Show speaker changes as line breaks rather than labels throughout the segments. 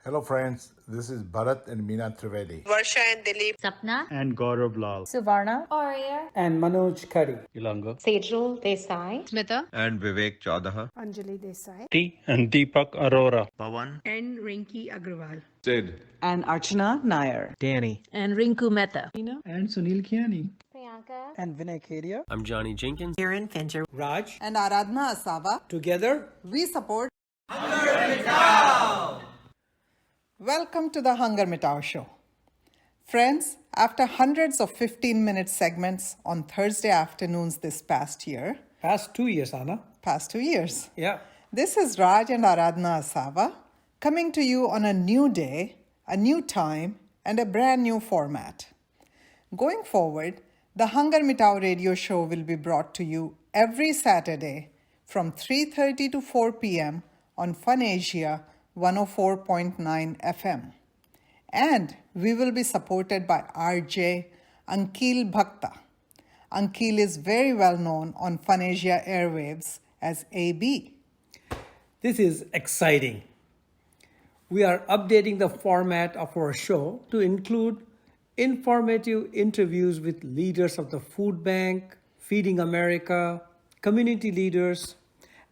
Hello friends, this is Bharat and Meena Trivedi.
Varsha and Dilip.
Sapna
and Gaurav Lal.
Suvarna,
Arya,
and Manoj Khari.
Ilanga.
Sejal Desai,
Smita,
and Vivek Chaudaha.
Anjali Desai,
T and Deepak Arora.
Pawan.
and Rinki Agrawal,
Sid,
And Archana Nair.
Danny,
and Rinku Mehta.
And Sunil Kiani.
Priyanka,
And Vinay Kedia.
I'm Johnny Jenkins.
Kiran Fincher.
Raj.
and Aradhna Asava.
Together,
We support Welcome to the Hunger Mitao Show. Friends, after hundreds of 15-minute segments on Thursday afternoons this past year,
past 2 years, Anna.
past 2 years,
Yeah.
this is Raj and Aradhna Asava coming to you on a new day, a new time, and a brand new format. Going forward, the Hunger Mitao radio show will be brought to you every Saturday from 3:30 to 4 p.m. on Fun Asia 104.9 FM. And we will be supported by RJ Ankil Bhakta. Ankil is very well known on Fun Asia airwaves as AB.
This is exciting. We are updating the format of our show to include informative interviews with leaders of the food bank, Feeding America, community leaders,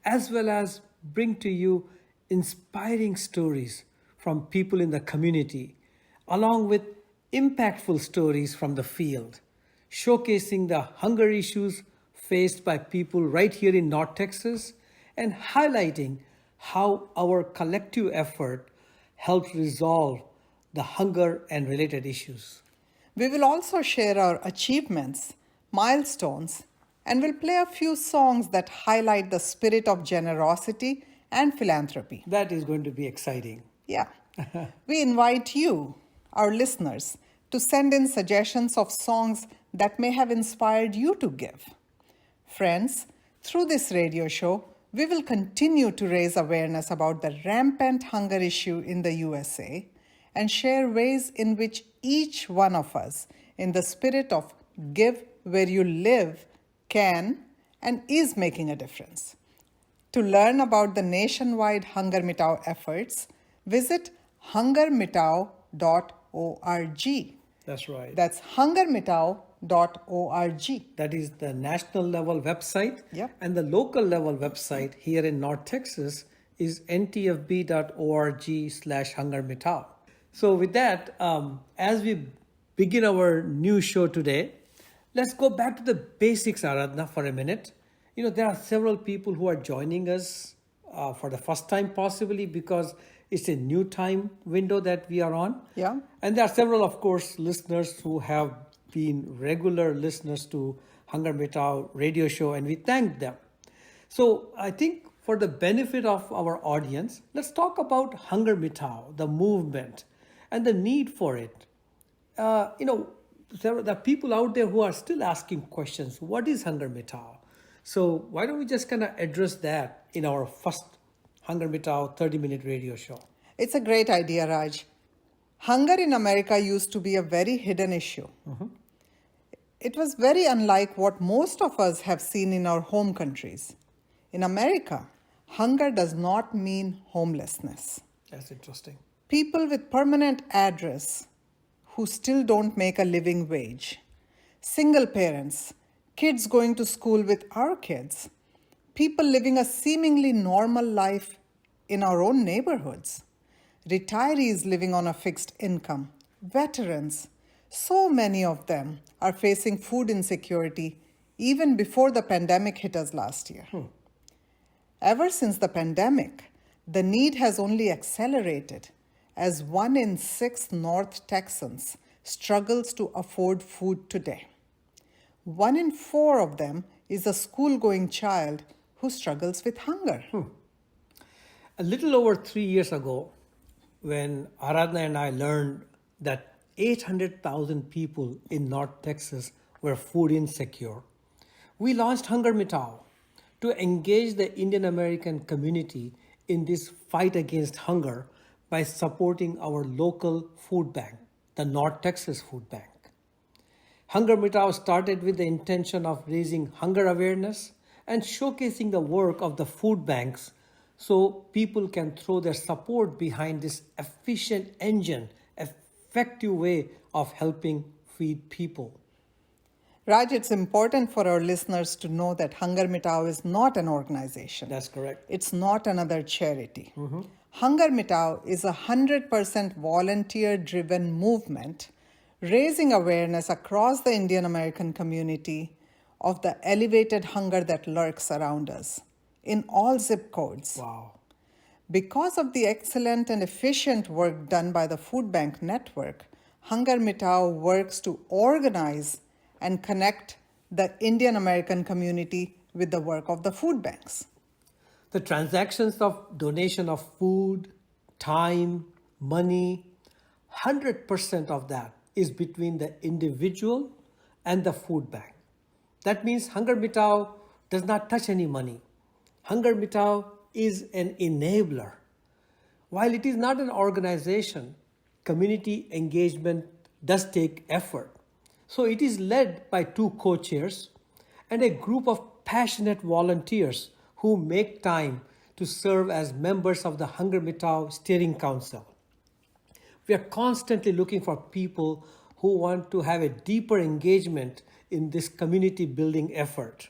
as well as bring to you inspiring stories from people in the community, along with impactful stories from the field, showcasing the hunger issues faced by people right here in North Texas and highlighting how our collective effort helps resolve the hunger and related issues.
We will also share our achievements, milestones, and will play a few songs that highlight the spirit of generosity and philanthropy.
That is going to be exciting.
Yeah. We invite you, our listeners, to send in suggestions of songs that may have inspired you to give. Friends, through this radio show, we will continue to raise awareness about the rampant hunger issue in the USA and share ways in which each one of us, in the spirit of give where you live, can and is making a difference. To learn about the nationwide Hunger Mitao efforts, visit hungermitao.org.
That's right.
That's hungermitao.org.
That is the national level website.
Yeah.
And the local level website here in North Texas is ntfb.org/hungermitao. So with that, as we begin our new show today, let's go back to the basics, Aradhna, for a minute. You know, there are several people who are joining us for the first time, possibly because it's a new time window that we are on.
Yeah.
And there are several, of course, listeners who have been regular listeners to Hunger Mitao radio show, and we thank them. So I think for the benefit of our audience, let's talk about Hunger Mitao, the movement, and the need for it. There are people out there who are still asking questions. What is Hunger Mitao? So why don't we just kind of address that in our first Hunger Mitao 30-minute radio show?
It's a great idea, Raj. Hunger in America used to be a very hidden issue. It was very unlike what most of us have seen in our home countries. In America, hunger does not mean homelessness.
That's interesting.
People with permanent address who still don't make a living wage, single parents, kids going to school with our kids, people living a seemingly normal life in our own neighborhoods, retirees living on a fixed income, veterans. So many of them are facing food insecurity even before the pandemic hit us last year. Ever since the pandemic, the need has only accelerated as 1 in 6 North Texans struggles to afford food today. 1 in 4 of them is a school-going child who struggles with hunger.
A little over 3 years ago, when Aradhna and I learned that 800,000 people in North Texas were food insecure, we launched Hunger Mitao to engage the Indian American community in this fight against hunger by supporting our local food bank, the North Texas Food Bank. Hunger Mitao started with the intention of raising hunger awareness and showcasing the work of the food banks so people can throw their support behind this efficient engine, effective way of helping feed people.
Raj, it's important for our listeners to know that HungerMitao is not an organization.
That's correct.
It's not another charity. HungerMitao is a 100% volunteer-driven movement raising awareness across the Indian American community of the elevated hunger that lurks around us in all zip codes.
Wow.
Because of the excellent and efficient work done by the Food Bank Network, HungerMitao works to organize and connect the Indian American community with the work of the food banks.
The transactions of donation of food, time, money, 100% of that is between the individual and the food bank. That means HungerMitao does not touch any money. HungerMitao is an enabler. While it is not an organization, community engagement does take effort. So it is led by 2 co-chairs and a group of passionate volunteers who make time to serve as members of the HungerMitao Steering Council. We are constantly looking for people who want to have a deeper engagement in this community building effort.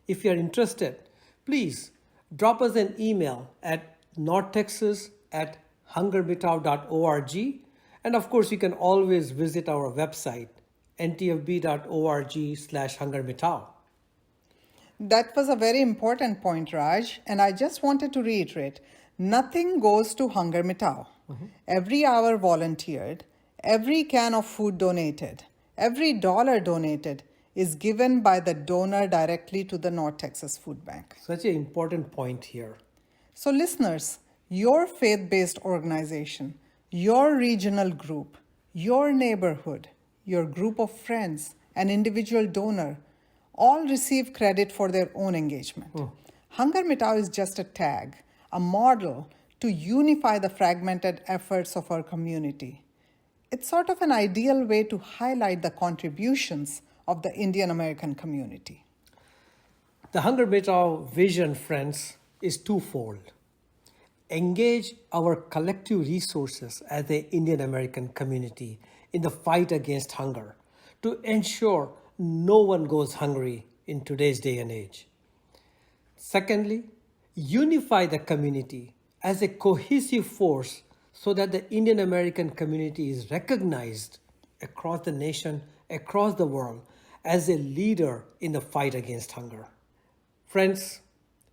If you are interested, please drop us an email at nortexas@hungermitao.org. And of course, you can always visit our website, ntfb.org/hungermitao.
That was a very important point, Raj, and I just wanted to reiterate, nothing goes to HungerMitao. Every hour volunteered, every can of food donated, every dollar donated is given by the donor directly to the North Texas Food Bank.
Such an important point here.
So listeners, your faith-based organization, your regional group, your neighborhood, your group of friends, an individual donor, all receive credit for their own engagement. HungerMitao is just a tag, a model to unify the fragmented efforts of our community. It's sort of an ideal way to highlight the contributions of the Indian American community.
The HungerMitao vision, friends, is twofold. Engage our collective resources as the Indian American community in the fight against hunger to ensure no one goes hungry in today's day and age. Secondly, unify the community as a cohesive force so that the Indian American community is recognized across the nation, across the world, as a leader in the fight against hunger. Friends,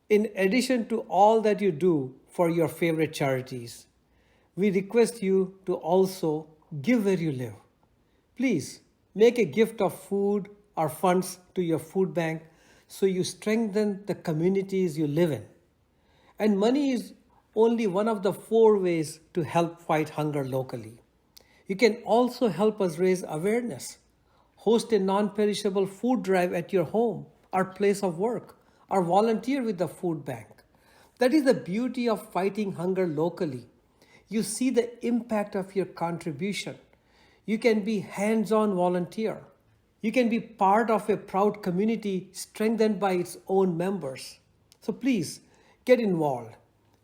in addition to all that you do for your favorite charities, we request you to also give where you live. Please make a gift of food or funds to your food bank so you strengthen the communities you live in. And money is only one of the 4 ways to help fight hunger locally. You can also help us raise awareness. Host a non-perishable food drive at your home or place of work, or volunteer with the food bank. That is the beauty of fighting hunger locally. You see the impact of your contribution. You can be hands-on volunteer. You can be part of a proud community strengthened by its own members. So please get involved.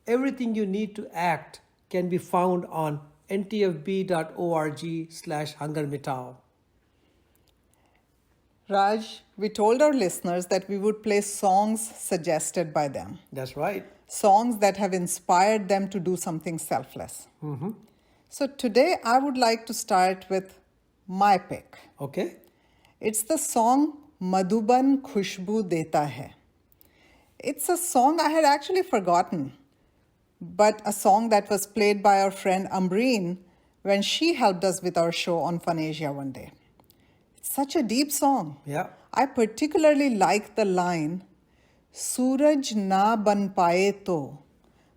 Everything you need to act can be found on ntfb.org/hungermitao.
Raj, we told our listeners that we would play songs suggested by them.
That's right.
Songs that have inspired them to do something selfless. So today I would like to start with my pick.
Okay.
It's the song Madhuban Khushbu Deta Hai. It's a song I had actually forgotten, but a song that was played by our friend Ambreen when she helped us with our show on Fun Asia one day. It's such a deep song.
Yeah.
I particularly like the line, Suraj na ban paye to,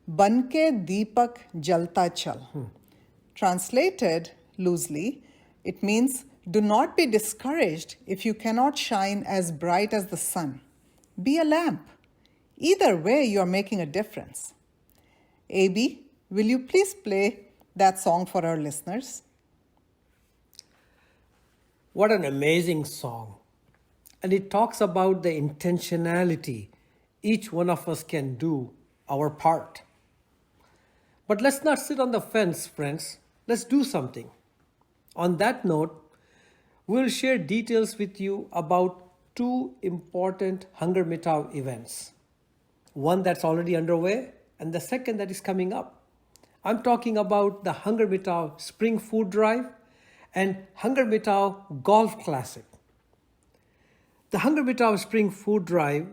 banke deepak jalta chal. Translated loosely, it means, do not be discouraged if you cannot shine as bright as the sun. Be a lamp. Either way, you are making a difference. AB, will you please play that song for our listeners?
What an amazing song. And it talks about the intentionality each one of us can do our part. But let's not sit on the fence, friends. Let's do something. On that note, we'll share details with you about two important HungerMitao events. One that's already underway and the second that is coming up. I'm talking about the HungerMitao Spring Food Drive and HungerMitao Golf Classic. The HungerMitao Spring Food Drive,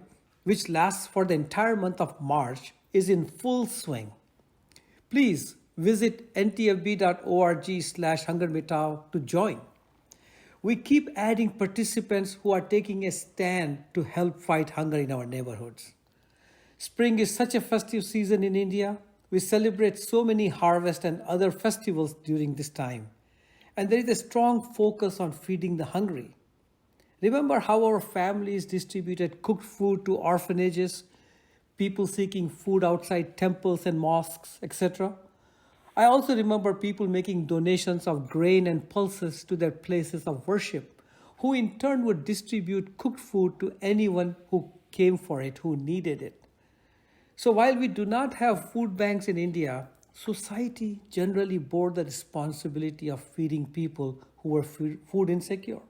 which lasts for the entire month of March, is in full swing. Please visit ntfb.org/HungerMitao to join. We keep adding participants who are taking a stand to help fight hunger in our neighborhoods. Spring is such a festive season in India. We celebrate so many harvests and other festivals during this time. And there is a strong focus on feeding the hungry. Remember how our families distributed cooked food to orphanages, people seeking food outside temples and mosques, etc.? I also remember people making donations of grain and pulses to their places of worship, who in turn would distribute cooked food to anyone who came for it, who needed it. So while we do not have food banks in India, society generally bore the responsibility of feeding people who were food insecure.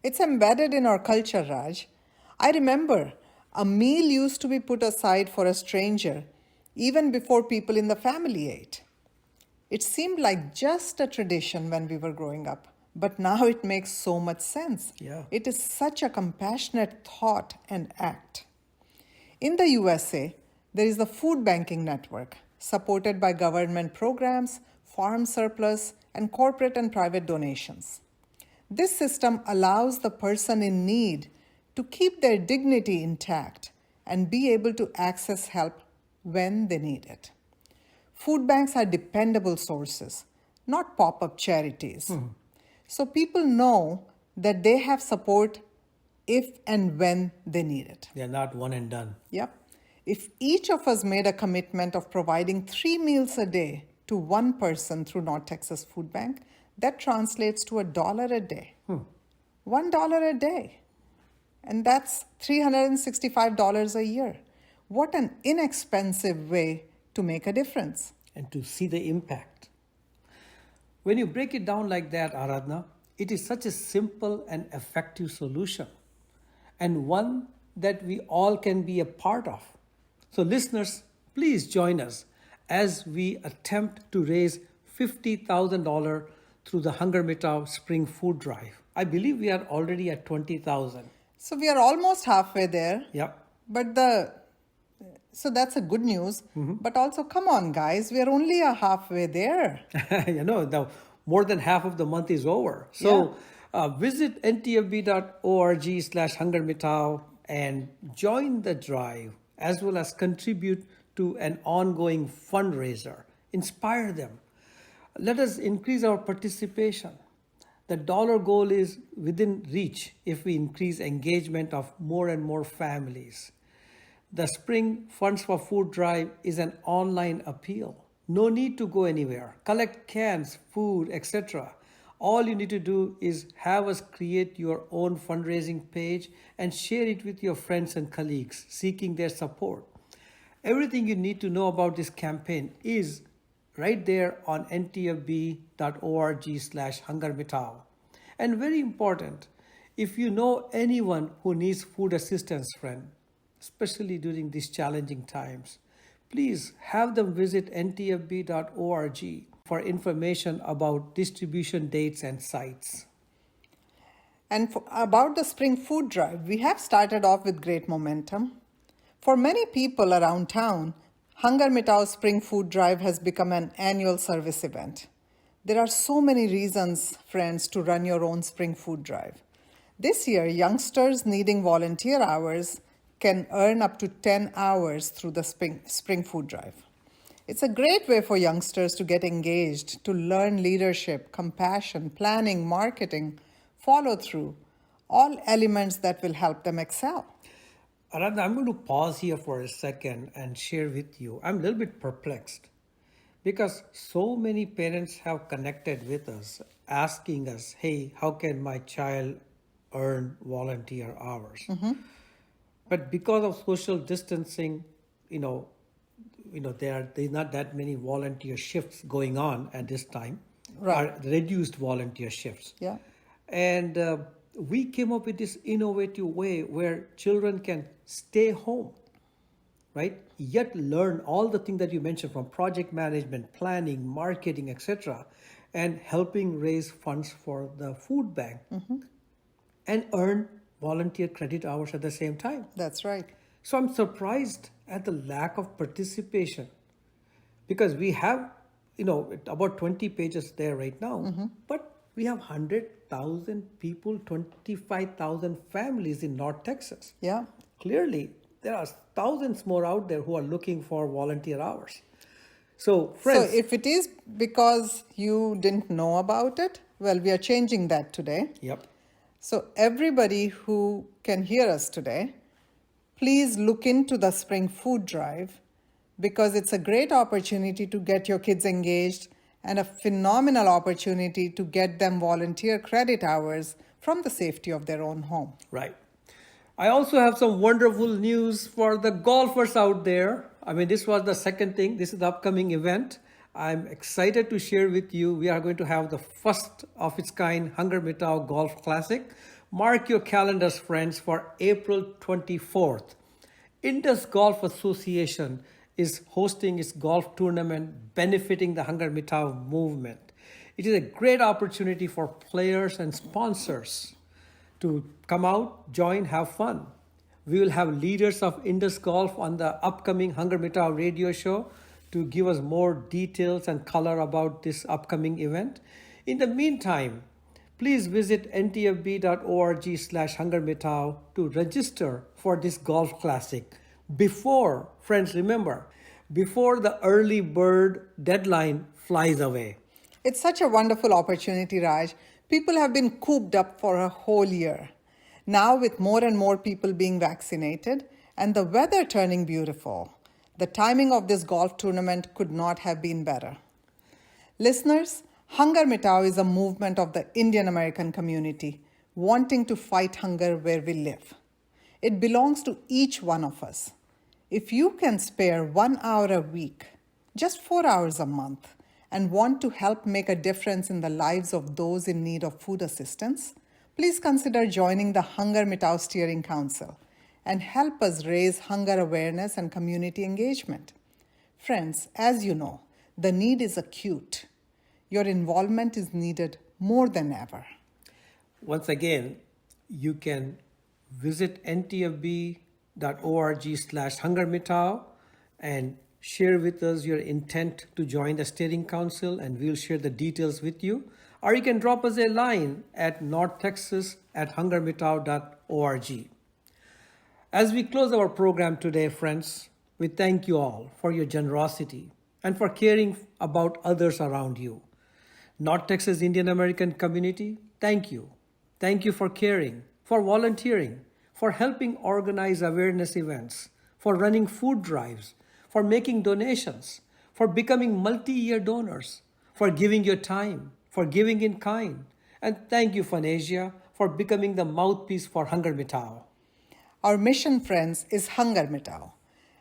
It's embedded in our culture, Raj. I remember a meal used to be put aside for a stranger even before people in the family ate. It seemed like just a tradition when we were growing up, but now it makes so much sense.
Yeah.
It is such a compassionate thought and act. In the USA, there is the Food Banking Network, supported by government programs, farm surplus, and corporate and private donations. This system allows the person in need to keep their dignity intact and be able to access help when they need it. Food banks are dependable sources, not pop-up charities. So people know that they have support if and when they need it.
They're not one and done.
Yep. If each of us made a commitment of providing 3 meals a day to one person through North Texas Food Bank, that translates to $1 a day. $1 a day. And that's $365 a year. What an inexpensive way to make a difference.
And to see the impact. When you break it down like that, Aradhna, it is such a simple and effective solution, and one that we all can be a part of. So listeners, please join us as we attempt to raise $50,000 through the HungerMitao Spring Food Drive. I believe we are already at 20,000.
So we are almost halfway there.
Yep.
So that's a good news. But also, come on, guys, we are only halfway there.
Now more than half of the month is over. So visit ntfb.org/HungerMitao and join the drive, as well as contribute to an ongoing fundraiser. Inspire them. Let us increase our participation. The dollar goal is within reach if we increase engagement of more and more families. The Spring Funds for Food Drive is an online appeal. No need to go anywhere. Collect cans, food, etc. All you need to do is have us create your own fundraising page and share it with your friends and colleagues seeking their support. Everything you need to know about this campaign is right there on ntfb.org/HungerMitao. And very important, if you know anyone who needs food assistance, friend, especially during these challenging times, please have them visit ntfb.org for information about distribution dates and sites.
And about the Spring Food Drive, we have started off with great momentum. For many people around town, HungerMitao Spring Food Drive has become an annual service event. There are so many reasons, friends, to run your own Spring Food Drive. This year, youngsters needing volunteer hours can earn up to 10 hours through the Spring Food Drive. It's a great way for youngsters to get engaged, to learn leadership, compassion, planning, marketing, follow through, all elements that will help them excel.
Aradhna, I'm going to pause here for a second and share with you. I'm a little bit perplexed because so many parents have connected with us asking us, hey, how can my child earn volunteer hours? But because of social distancing, there's not that many volunteer shifts going on at this time,
Right.
or reduced volunteer shifts.
Yeah.
And we came up with this innovative way where children can stay home, right? Yet learn all the things that you mentioned, from project management, planning, marketing, etc., and helping raise funds for the food bank, and earn volunteer credit hours at the same time.
That's right.
So I'm surprised at the lack of participation, because we have, about 20 pages there right now, but we have 100,000 people, 25,000 families in North Texas.
Yeah.
Clearly, there are thousands more out there who are looking for volunteer hours. So, friends,
So if it is because you didn't know about it, well, we are changing that today.
yep,
So everybody who can hear us today, please look into the spring food drive, because it's a great opportunity to get your kids engaged and a phenomenal opportunity to get them volunteer credit hours from the safety of their own home.
right. I also have some wonderful news for the golfers out there. I mean, this was the second thing. This is the upcoming event. I'm excited to share with you. We are going to have the first of its kind HungerMitao Golf Classic. Mark your calendars, friends, for April 24th. Indus Golf Association is hosting its golf tournament benefiting the HungerMitao movement. It is a great opportunity for players and sponsors to come out, join, have fun. We will have leaders of Indus Golf on the upcoming HungerMitao radio show to give us more details and color about this upcoming event. In the meantime, please visit ntfb.org/HungerMitao to register for this golf classic. Before, friends, remember, before the early bird deadline flies away.
It's such a wonderful opportunity, Raj. People have been cooped up for a whole year. Now, with more and more people being vaccinated and the weather turning beautiful, the timing of this golf tournament could not have been better. Listeners, HungerMitao is a movement of the Indian American community wanting to fight hunger where we live. It belongs to each one of us. If you can spare 1 hour a week, just 4 hours a month, and want to help make a difference in the lives of those in need of food assistance, please consider joining the HungerMitao Steering Council and help us raise hunger awareness and community engagement. Friends, as you know, the need is acute. Your involvement is needed more than ever.
Once again, you can visit ntfb.org/HungerMitao and share with us your intent to join the steering council, and we'll share the details with you. Or you can drop us a line at northtexas@hungermitao.org. As we close our program today, friends, we thank you all for your generosity and for caring about others around you. North Texas Indian American community, thank you. Thank you for caring, for volunteering, for helping organize awareness events, for running food drives, for making donations, for becoming multi-year donors, for giving your time, for giving in kind. And thank you, Fanasia, for becoming the mouthpiece for HungerMitao.
Our mission, friends, is HungerMitao.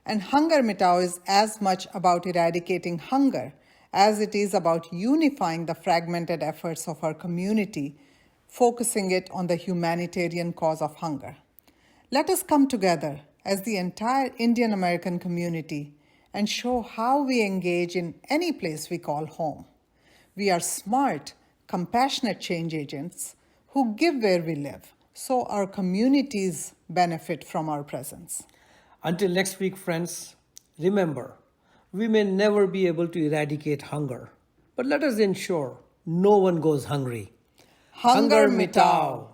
And HungerMitao is as much about eradicating hunger as it is about unifying the fragmented efforts of our community, focusing it on the humanitarian cause of hunger. Let us come together as the entire Indian American community and show how we engage in any place we call home. We are smart, compassionate change agents who give where we live, so our communities benefit from our presence.
Until next week, friends, remember, we may never be able to eradicate hunger, but let us ensure no one goes hungry.
HungerMitao.